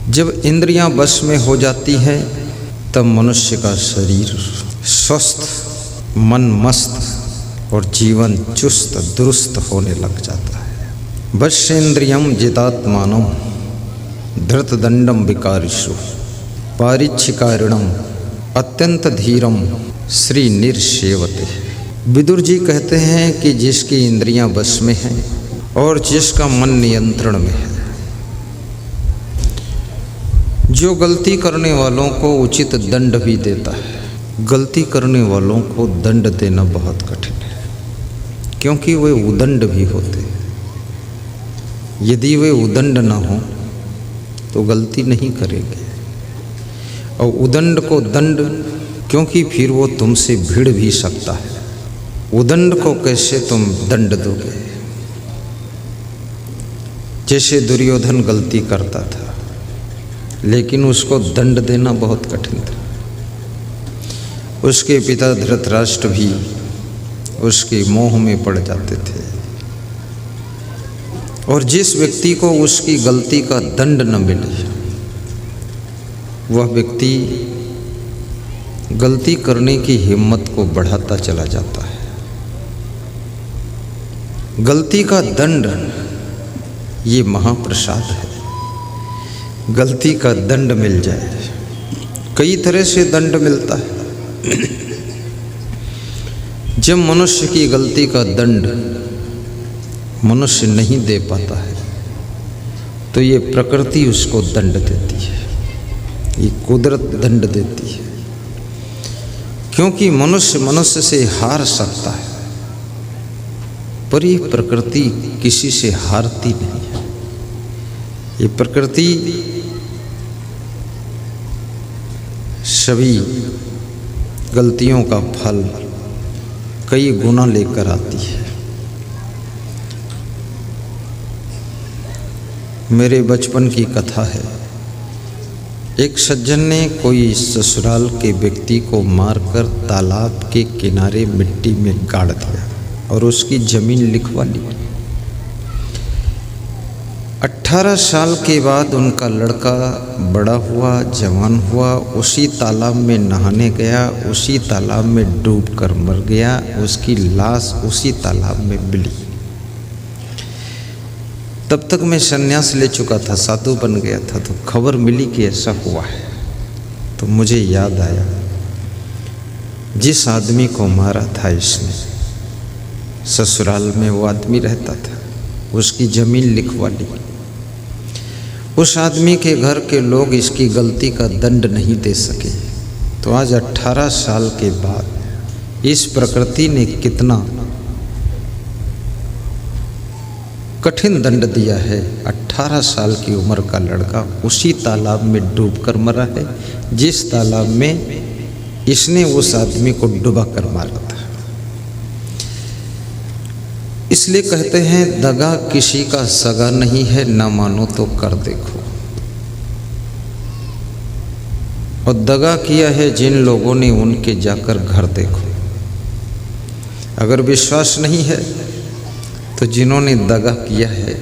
जब इंद्रियां बस में हो जाती है तब मनुष्य का शरीर स्वस्थ, मन मस्त और जीवन चुस्त दुरुस्त होने लग जाता है। वश्येन्द्रियम जितात्मानम धृतदंडम विकारिषु पारिच्छिकारिणम अत्यंत धीरम श्री निर्सेवते। विदुर जी कहते हैं कि जिसकी इंद्रियां वश में हैं और जिसका मन नियंत्रण में है, जो गलती करने वालों को उचित दंड भी देता है। गलती करने वालों को दंड देना बहुत कठिन है, क्योंकि वे उदंड भी होते हैं। यदि वे उदंड न हो तो गलती नहीं करेंगे, और उदंड को दंड, क्योंकि फिर वो तुमसे भिड़ भी सकता है। उदंड को कैसे तुम दंड दोगे? जैसे दुर्योधन गलती करता था, लेकिन उसको दंड देना बहुत कठिन था। उसके पिता धृतराष्ट्र भी उसके मोह में पड़ जाते थे, और जिस व्यक्ति को उसकी गलती का दंड न मिले, वह व्यक्ति गलती करने की हिम्मत को बढ़ाता चला जाता है। गलती का दंड ये महाप्रसाद है। गलती का दंड मिल जाए, कई तरह से दंड मिलता है। जब मनुष्य की गलती का दंड मनुष्य नहीं दे पाता है तो ये प्रकृति उसको दंड देती है, ये कुदरत दंड देती है। क्योंकि मनुष्य मनुष्य से हार सकता है, पर ये प्रकृति किसी से हारती नहीं है। ये प्रकृति सभी गलतियों का फल कई गुना लेकर आती है। मेरे बचपन की कथा है। एक सज्जन ने कोई ससुराल के व्यक्ति को मारकर तालाब के किनारे मिट्टी में गाड़ दिया और उसकी जमीन लिखवा ली। 18 साल के बाद उनका लड़का बड़ा हुआ, जवान हुआ, उसी तालाब में नहाने गया, उसी तालाब में डूबकर मर गया। उसकी लाश उसी तालाब में मिली। तब तक मैं संन्यास ले चुका था, साधु बन गया था। तो खबर मिली कि ऐसा हुआ है, तो मुझे याद आया, जिस आदमी को मारा था इसने, ससुराल में वो आदमी रहता था, उसकी जमीन लिखवा ली। उस आदमी के घर के लोग इसकी गलती का दंड नहीं दे सके। तो आज 18 साल के बाद इस प्रकृति ने कितना कठिन दंड दिया है। 18 साल की उम्र का लड़का उसी तालाब में डूबकर मरा है जिस तालाब में इसने उस आदमी को डुबा कर मारा था। इसलिए कहते हैं दगा किसी का सगा नहीं है, ना मानो तो कर देखो। और दगा किया है जिन लोगों ने, उनके जाकर घर देखो। अगर विश्वास नहीं है तो जिन्होंने दगा किया है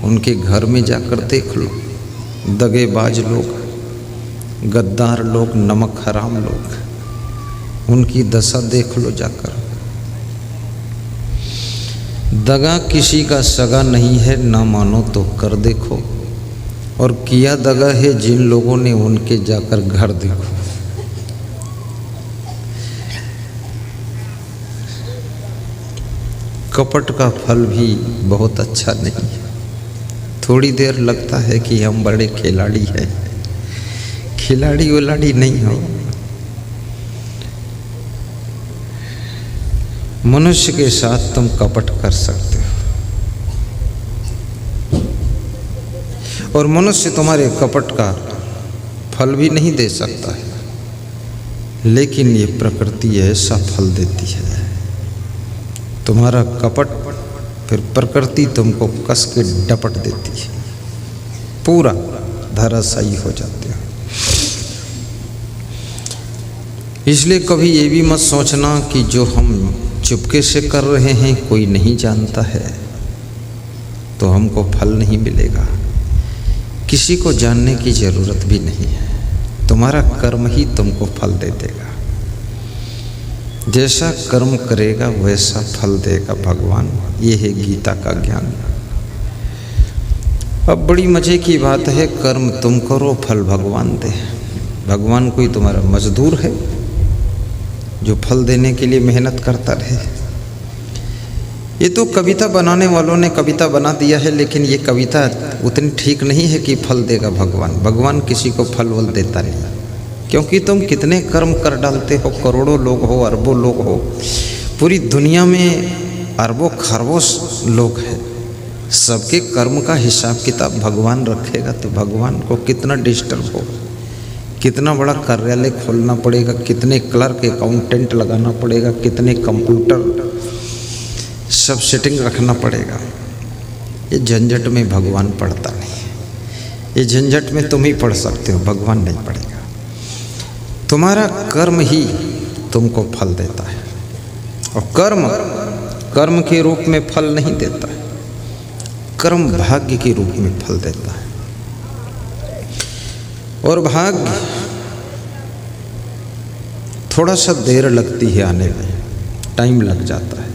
उनके घर में जाकर देख लो। दगेबाज लोग, गद्दार लोग, नमक हराम लोग, उनकी दशा देख लो जाकर। दगा किसी का सगा नहीं है, ना मानो तो कर देखो। और किया दगा है जिन लोगों ने, उनके जाकर घर देखो। कपट का फल भी बहुत अच्छा नहीं है। थोड़ी देर लगता है कि हम बड़े खिलाड़ी हैं, खिलाड़ी उलाड़ी नहीं हो। मनुष्य के साथ तुम कपट कर सकते हो, और मनुष्य तुम्हारे कपट का फल भी नहीं दे सकता है, लेकिन ये प्रकृति ऐसा फल देती है। तुम्हारा कपट फिर प्रकृति तुमको कस के डपट देती है, पूरा धराशायी हो जाते हो। इसलिए कभी ये भी मत सोचना कि जो हम चुपके से कर रहे हैं कोई नहीं जानता है तो हमको फल नहीं मिलेगा। किसी को जानने की जरूरत भी नहीं है। तुम्हारा कर्म ही तुमको फल दे देगा। जैसा कर्म करेगा वैसा फल देगा भगवान। ये है गीता का ज्ञान। अब बड़ी मजे की बात है, कर्म तुम करो फल भगवान दे। भगवान कोई तुम्हारा मजदूर है जो फल देने के लिए मेहनत करता रहे? ये तो कविता बनाने वालों ने कविता बना दिया है, लेकिन ये कविता उतनी ठीक नहीं है कि फल देगा भगवान। भगवान किसी को फल वल देता नहीं, क्योंकि तुम कितने कर्म कर डालते हो। करोड़ों लोग हो, अरबों लोग हो, पूरी दुनिया में अरबों खरबों लोग हैं। सबके कर्म का हिसाब किताब भगवान रखेगा तो भगवान को कितना डिस्टर्ब होगा, कितना बड़ा कार्यालय खोलना पड़ेगा, कितने क्लर्क अकाउंटेंट लगाना पड़ेगा, कितने कंप्यूटर सब सेटिंग रखना पड़ेगा। ये झंझट में भगवान पढ़ता नहीं। ये झंझट में तुम ही पढ़ सकते हो, भगवान नहीं पढ़ेगा। तुम्हारा कर्म ही तुमको फल देता है, और कर्म के रूप में फल नहीं देता है। कर्म भाग्य के रूप में फल देता है, और भाग्य थोड़ा सा देर लगती है आने में, टाइम लग जाता है।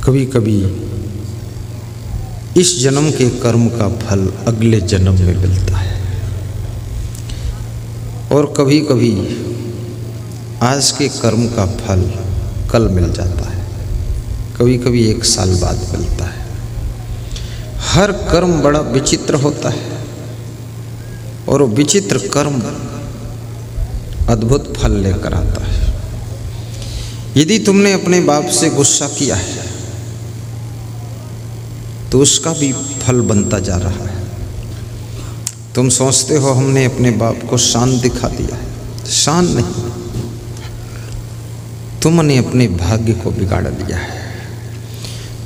कभी कभी इस जन्म के कर्म का फल अगले जन्म में मिलता है, और कभी कभी आज के कर्म का फल कल मिल जाता है, कभी कभी 1 साल बाद मिलता है। हर कर्म बड़ा विचित्र होता है, और वो विचित्र कर्म अद्भुत फल लेकर आता है। यदि तुमने अपने बाप से गुस्सा किया है तो उसका भी फल बनता जा रहा है। तुम सोचते हो हमने अपने बाप को शान दिखा दिया है, शान नहीं, तुमने अपने भाग्य को बिगाड़ दिया है।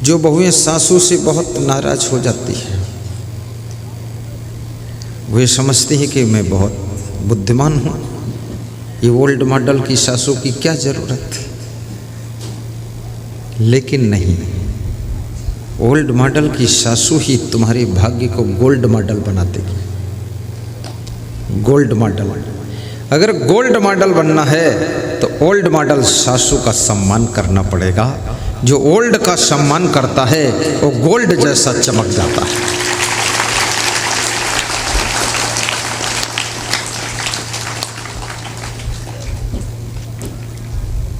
जो बहुएं सासू से बहुत नाराज हो जाती है, वे समझती है कि मैं बहुत बुद्धिमान हूँ, ये ओल्ड मॉडल की सासू की क्या जरूरत है। लेकिन नहीं, ओल्ड मॉडल की सासू ही तुम्हारे भाग्य को गोल्ड मॉडल बना देगी। गोल्ड मॉडल, अगर गोल्ड मॉडल बनना है तो ओल्ड मॉडल सासू का सम्मान करना पड़ेगा। जो ओल्ड का सम्मान करता है वो गोल्ड जैसा चमक जाता है।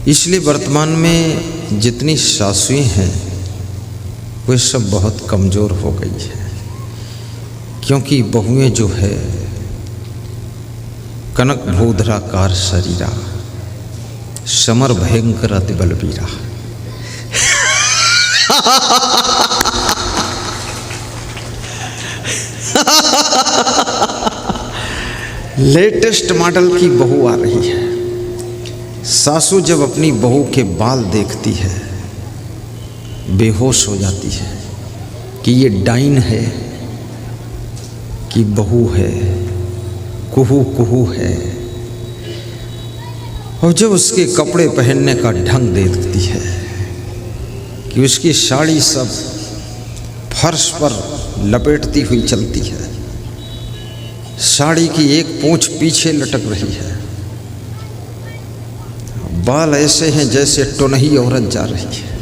इसलिए वर्तमान में जितनी सासुएं हैं वे सब बहुत कमज़ोर हो गई है, क्योंकि बहुएं जो है कनक भूधराकार शरीरा, समर भयंकर अति बलबीरा। लेटेस्ट मॉडल की बहू आ रही है। सासू जब अपनी बहू के बाल देखती है बेहोश हो जाती है कि ये डाइन है कि बहू है, कुहू कुहू है। और जब उसके कपड़े पहनने का ढंग देखती है कि उसकी साड़ी सब फर्श पर लपेटती हुई चलती है, साड़ी की एक पूंछ पीछे लटक रही है, बाल ऐसे हैं जैसे टोनही औरत जा रही है।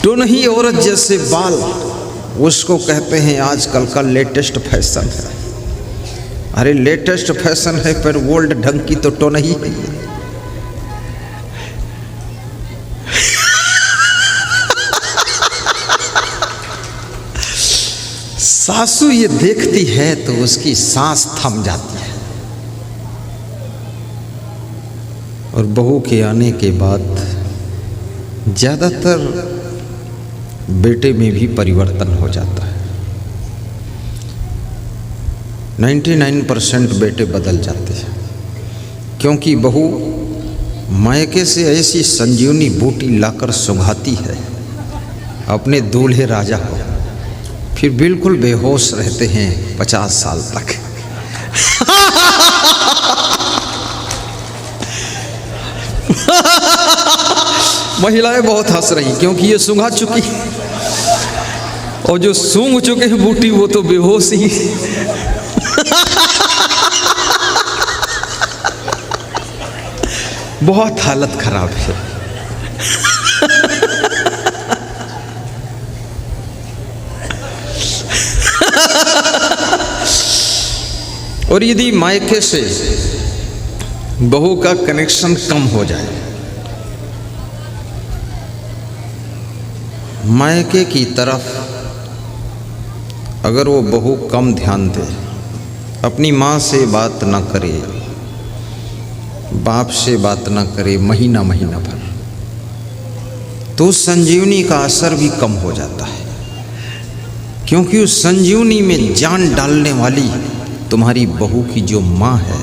टोनही औरत जैसे बाल, उसको कहते हैं आजकल का लेटेस्ट फैशन है। अरे लेटेस्ट फैशन है पर ओल्ड ढंग की तो टोनही है। सासू ये देखती है तो उसकी सांस थम जाती है, और बहू के आने के बाद ज़्यादातर बेटे में भी परिवर्तन हो जाता है। 99% बेटे बदल जाते हैं, क्योंकि बहू मायके से ऐसी संजीवनी बूटी लाकर सुंघाती है अपने दूल्हे राजा को, फिर बिल्कुल बेहोश रहते हैं 50 साल तक। महिलाएं बहुत हंस रही क्योंकि ये सूंघा चुकी, और जो सूंघ चुके हैं बूटी वो तो बेहोश ही। बहुत हालत खराब है। और यदि मायके से बहू का कनेक्शन कम हो जाए, मायके की तरफ अगर वो बहू कम ध्यान दे, अपनी माँ से बात ना करे, बाप से बात ना करे महीना महीना भर, तो संजीवनी का असर भी कम हो जाता है। क्योंकि उस संजीवनी में जान डालने वाली तुम्हारी बहू की जो माँ है,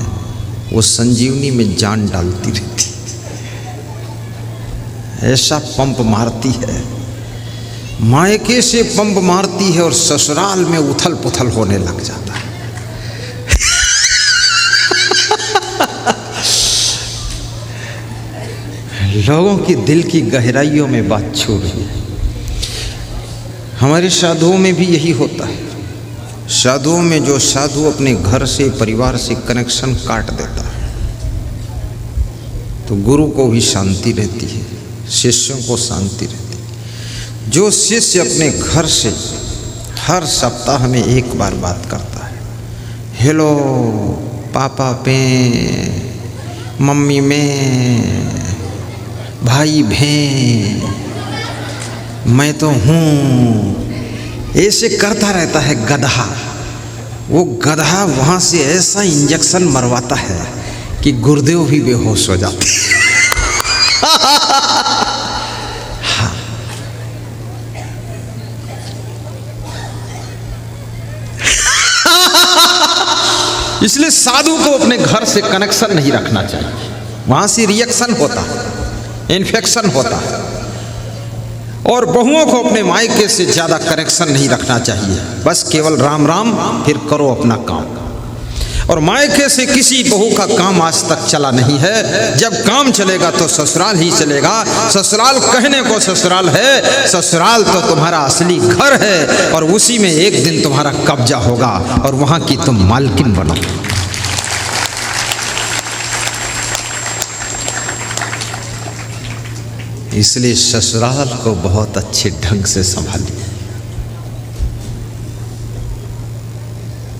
वो संजीवनी में जान डालती रहती, ऐसा पंप मारती है, मायके से पंप मारती है और ससुराल में उथल पुथल होने लग जाता है। लोगों की दिल की गहराइयों में बात छू रही है। हमारे साधुओं में भी यही होता है। साधुओं में जो साधु अपने घर से परिवार से कनेक्शन काट देता है, तो गुरु को भी शांति रहती है, शिष्यों को शांति रहती है। जो शिष्य अपने घर से हर सप्ताह में एक बार बात करता है, हेलो पापा पे, मम्मी में, भाई बहन, मैं तो हूँ, ऐसे करता रहता है गधा। वो गधा वहाँ से ऐसा इंजेक्शन मरवाता है कि गुरुदेव भी बेहोश हो जाते हैं। हाँ। इसलिए साधु को अपने घर से कनेक्शन नहीं रखना चाहिए, वहाँ से रिएक्शन होता है, इन्फेक्शन होता है। और बहुओं को अपने मायके से ज़्यादा कनेक्शन नहीं रखना चाहिए, बस केवल राम राम फिर करो अपना काम। और मायके से किसी बहू का काम आज तक चला नहीं है। जब काम चलेगा तो ससुराल ही चलेगा। ससुराल कहने को ससुराल है, ससुराल तो तुम्हारा असली घर है, और उसी में एक दिन तुम्हारा कब्जा होगा और वहाँ की तुम मालकिन बनो। इसलिए ससुराल को बहुत अच्छे ढंग से संभालिए,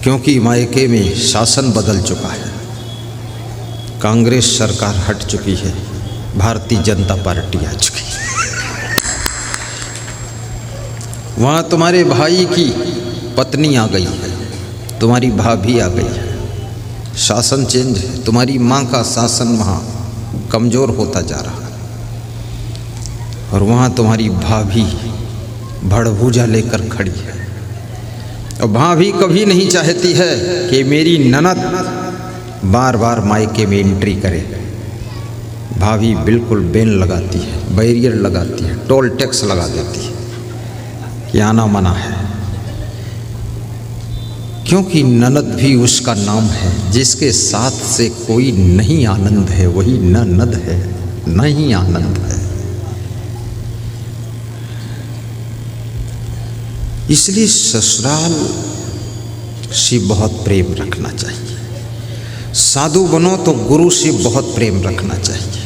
क्योंकि मायके में शासन बदल चुका है। कांग्रेस सरकार हट चुकी है, भारतीय जनता पार्टी आ चुकी है। वहाँ तुम्हारे भाई की पत्नी आ गई है, तुम्हारी भाभी आ गई है, शासन चेंज है। तुम्हारी माँ का शासन वहाँ कमज़ोर होता जा रहा है, और वहाँ तुम्हारी भाभी भड़भूजा लेकर खड़ी है। और भाभी कभी नहीं चाहती है कि मेरी ननद बार बार मायके में एंट्री करे। भाभी बिल्कुल बैन लगाती है, बैरियर लगाती है, टोल टैक्स लगा देती है कि आना मना है। क्योंकि ननद भी उसका नाम है, जिसके साथ से कोई नहीं आनंद है वही न नद है, नहीं आनंद है। इसलिए ससुराल से बहुत प्रेम रखना चाहिए। साधु बनो तो गुरु से बहुत प्रेम रखना चाहिए,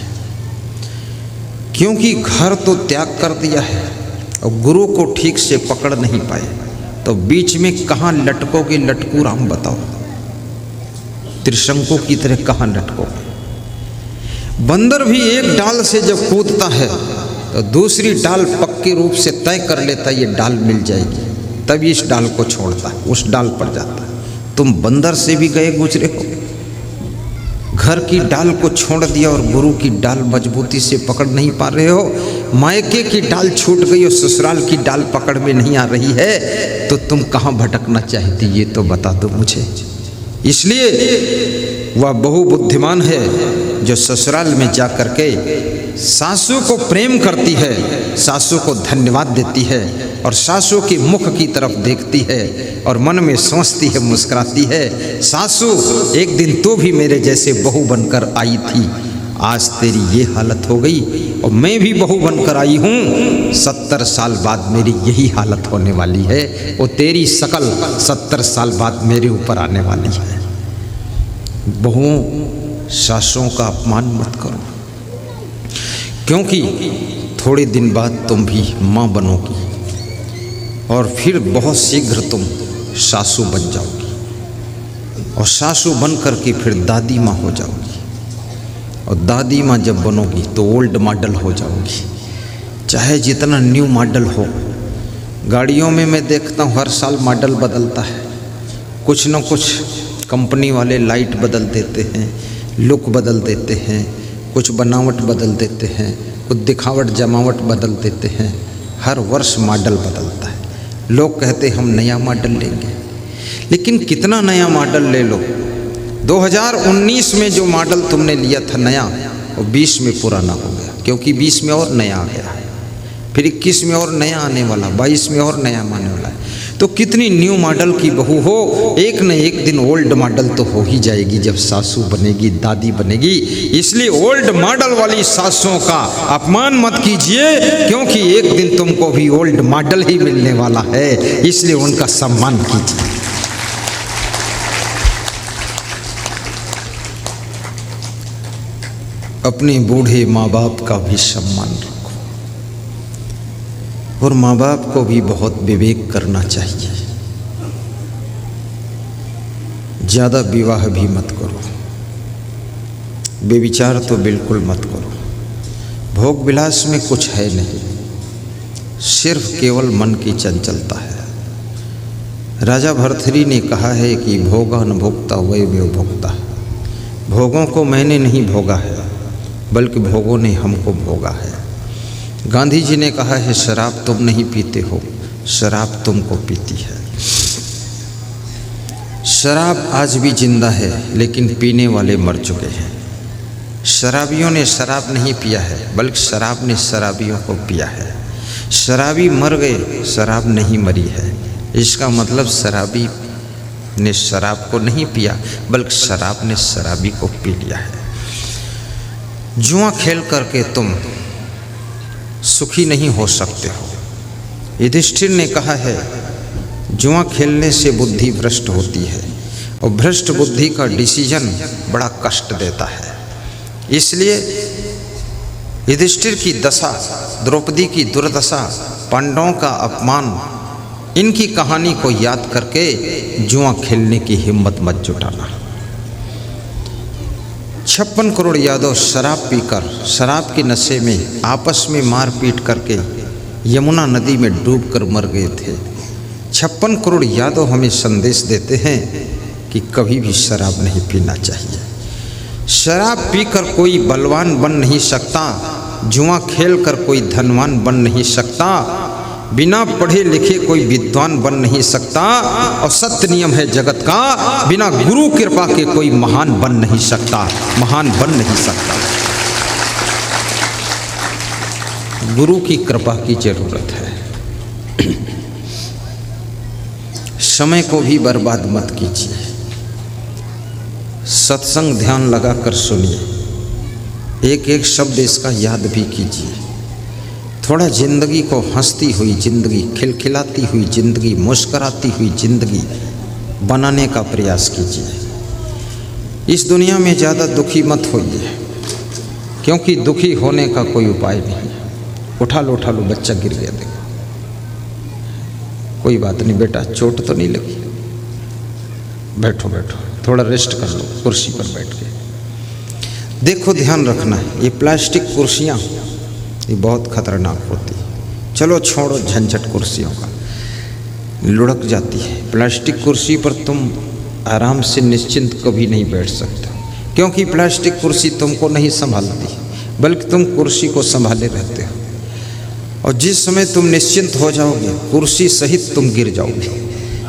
क्योंकि घर तो त्याग कर दिया है और गुरु को ठीक से पकड़ नहीं पाए, तो बीच में कहाँ लटकोगे लटकू राम बताओ। त्रिशंकु की तरह कहाँ लटकोगे। बंदर भी एक डाल से जब कूदता है तो दूसरी डाल पक्के रूप से तय कर लेता है, ये डाल मिल जाएगी, तभी इस डाल को छोड़ता है, उस डाल पर जाता है। तुम बंदर से भी गए गुजरे हो, घर की डाल को छोड़ दिया और गुरु की डाल मजबूती से पकड़ नहीं पा रहे हो। मायके की डाल छूट गई और ससुराल की डाल पकड़ में नहीं आ रही है, तो तुम कहाँ भटकना चाहती, ये तो बता दो मुझे। इसलिए वह बहु बुद्धिमान है जो ससुराल में जा कर के सासू को प्रेम करती है, सासू को धन्यवाद देती है, और सासू के मुख की तरफ देखती है और मन में सोचती है, मुस्कुराती है, सासू एक दिन तू भी मेरे जैसे बहू बनकर आई थी, आज तेरी ये हालत हो गई और मैं भी बहू बनकर आई हूँ। 70 साल बाद मेरी यही हालत होने वाली है और तेरी शकल 70 साल बाद मेरे ऊपर आने वाली है। बहुओं सासों का अपमान मत करो, क्योंकि थोड़े दिन बाद तुम भी माँ बनोगी और फिर बहुत शीघ्र तुम सासू बन जाओगी और सासू बन करके फिर दादी माँ हो जाओगी और दादी माँ जब बनोगी तो ओल्ड मॉडल हो जाओगी। चाहे जितना न्यू मॉडल हो, गाड़ियों में मैं देखता हूँ हर साल मॉडल बदलता है, कुछ न कुछ कंपनी वाले लाइट बदल देते हैं, लुक बदल देते हैं, कुछ बनावट बदल देते हैं, कुछ दिखावट जमावट बदल देते हैं। हर वर्ष मॉडल बदलता है। लोग कहते हम नया मॉडल लेंगे, लेकिन कितना नया मॉडल ले लो, 2019 में जो मॉडल तुमने लिया था नया, और 20 में पुराना हो गया, क्योंकि 20 में और नया आ गया है, फिर 21 में और नया आने वाला, 22 में और नया आने वाला है। तो कितनी न्यू मॉडल की बहू हो, एक न एक दिन ओल्ड मॉडल तो हो ही जाएगी जब सासू बनेगी, दादी बनेगी। इसलिए ओल्ड मॉडल वाली सासुओं का अपमान मत कीजिए, क्योंकि एक दिन तुमको भी ओल्ड मॉडल ही मिलने वाला है, इसलिए उनका सम्मान कीजिए। अपने बूढ़े माँ बाप का भी सम्मान रखो और माँ बाप को भी बहुत विवेक करना चाहिए। ज़्यादा विवाह भी मत करो, बेविचार तो बिल्कुल मत करो। भोग विलास में कुछ है नहीं, सिर्फ केवल मन की चंचलता है। राजा भर्तृहरि ने कहा है कि भोगा न भोक्ता वै वे भोक्ता। भोगों को मैंने नहीं भोगा है, बल्कि भोगों ने हमको भोगा है। गांधी जी ने कहा है शराब तुम नहीं पीते हो, शराब तुमको पीती है। शराब आज भी जिंदा है, लेकिन पीने वाले मर चुके हैं। शराबियों ने शराब नहीं पिया है, बल्कि शराब ने शराबियों को पिया है। शराबी मर गए, शराब नहीं मरी है। इसका मतलब शराबी ने शराब को नहीं पिया, बल्कि शराब ने शराबी को पी लिया है। जुआ खेल करके तुम सुखी नहीं हो सकते हो। युधिष्ठिर ने कहा है जुआ खेलने से बुद्धि भ्रष्ट होती है और भ्रष्ट बुद्धि का डिसीजन बड़ा कष्ट देता है। इसलिए युधिष्ठिर की दशा, द्रौपदी की दुर्दशा, पांडवों का अपमान, इनकी कहानी को याद करके जुआ खेलने की हिम्मत मत जुटाना। 56 करोड़ यादव शराब पीकर, शराब के नशे में आपस में मार पीट करके यमुना नदी में डूबकर मर गए थे। 56 करोड़ यादव हमें संदेश देते हैं कि कभी भी शराब नहीं पीना चाहिए। शराब पीकर कोई बलवान बन नहीं सकता, जुआ खेल कर कोई धनवान बन नहीं सकता, बिना पढ़े लिखे कोई विद्वान बन नहीं सकता, और सत्य नियम है जगत का, बिना गुरु कृपा के कोई महान बन नहीं सकता, महान बन नहीं सकता। गुरु की कृपा की जरूरत है। समय को भी बर्बाद मत कीजिए। सत्संग ध्यान लगाकर सुनिए, एक एक शब्द इसका याद भी कीजिए। थोड़ा जिंदगी को हंसती हुई जिंदगी, खिलखिलाती हुई जिंदगी, मुस्कराती हुई जिंदगी बनाने का प्रयास कीजिए। इस दुनिया में ज़्यादा दुखी मत होइए, क्योंकि दुखी होने का कोई उपाय नहीं। उठा लो बच्चा गिर गया, देखो कोई बात नहीं बेटा, चोट तो नहीं लगी, बैठो थोड़ा रेस्ट कर लो कुर्सी पर बैठ के। देखो ध्यान रखना है, ये प्लास्टिक कुर्सियाँ ये बहुत खतरनाक होती है। चलो छोड़ो झंझट कुर्सियों का, लुढ़क जाती है। प्लास्टिक कुर्सी पर तुम आराम से निश्चिंत कभी नहीं बैठ सकते, क्योंकि प्लास्टिक कुर्सी तुमको नहीं संभालती, बल्कि तुम कुर्सी को संभाले रहते हो। और जिस समय तुम निश्चिंत हो जाओगे, कुर्सी सहित तुम गिर जाओगे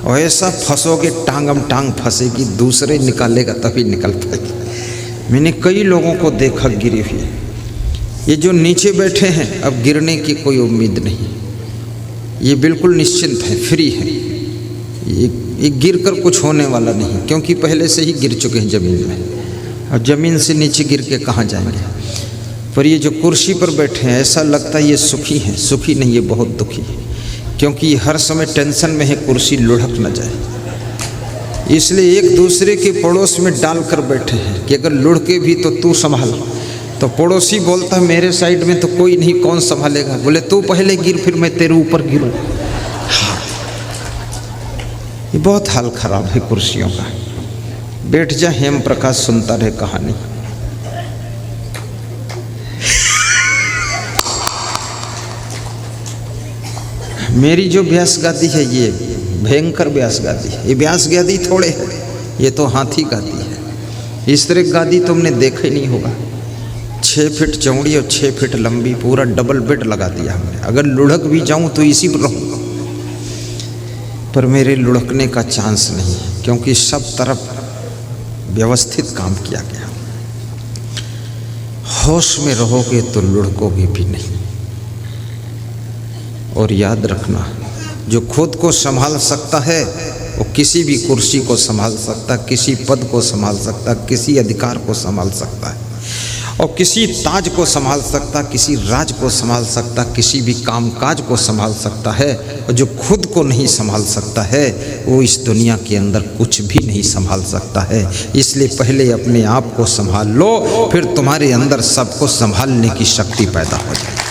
और ऐसा फंसोगे, टांगम टांग फंसेगी, दूसरे निकालेगा तभी निकल पाएगी। मैंने कई लोगों को देखा गिरी हुई। ये जो नीचे बैठे हैं, अब गिरने की कोई उम्मीद नहीं, ये बिल्कुल निश्चिंत है, फ्री है। ये गिर कर कुछ होने वाला नहीं, क्योंकि पहले से ही गिर चुके हैं ज़मीन में। और ज़मीन से नीचे गिर के कहाँ जाएंगे। पर ये जो कुर्सी पर बैठे हैं ऐसा लगता है ये सुखी हैं, सुखी नहीं, ये बहुत दुखी है, क्योंकि हर समय टेंशन में है कुर्सी लुढ़क न जाए। इसलिए एक दूसरे के पड़ोस में डाल कर बैठे हैं कि अगर लुढ़के भी तो तू संभाल। तो पड़ोसी बोलता है मेरे साइड में तो कोई नहीं, कौन संभालेगा। बोले तू पहले गिर फिर मैं तेरे ऊपर गिरूँ। हाँ, ये बहुत हाल खराब है कुर्सियों का। बैठ जा हेम प्रकाश, सुनता रहे कहानी। मेरी जो व्यास गादी है ये भयंकर व्यास गादी है। ये व्यास गादी थोड़े है, ये तो हाथी गादी है। इस तरह गादी तुमने देखा ही नहीं होगा। 6 फीट चौड़ी और 6 फीट लंबी, पूरा डबल बेड लगा दिया हमने। अगर लुढ़क भी जाऊं तो इसी पर रहूँगा, पर मेरे लुढ़कने का चांस नहीं है, क्योंकि सब तरफ व्यवस्थित काम किया गया। होश में रहोगे तो लुढ़कोगे भी नहीं। और याद रखना, जो खुद को संभाल सकता है वो किसी भी कुर्सी को संभाल सकता, किसी पद को संभाल सकता, किसी अधिकार को संभाल सकता है, और किसी ताज को संभाल सकता, किसी राज को संभाल सकता, किसी भी कामकाज को संभाल सकता है। और जो खुद को नहीं संभाल सकता है वो इस दुनिया के अंदर कुछ भी नहीं संभाल सकता है। इसलिए पहले अपने आप को संभाल लो, फिर तुम्हारे अंदर सबको संभालने की शक्ति पैदा हो जाए।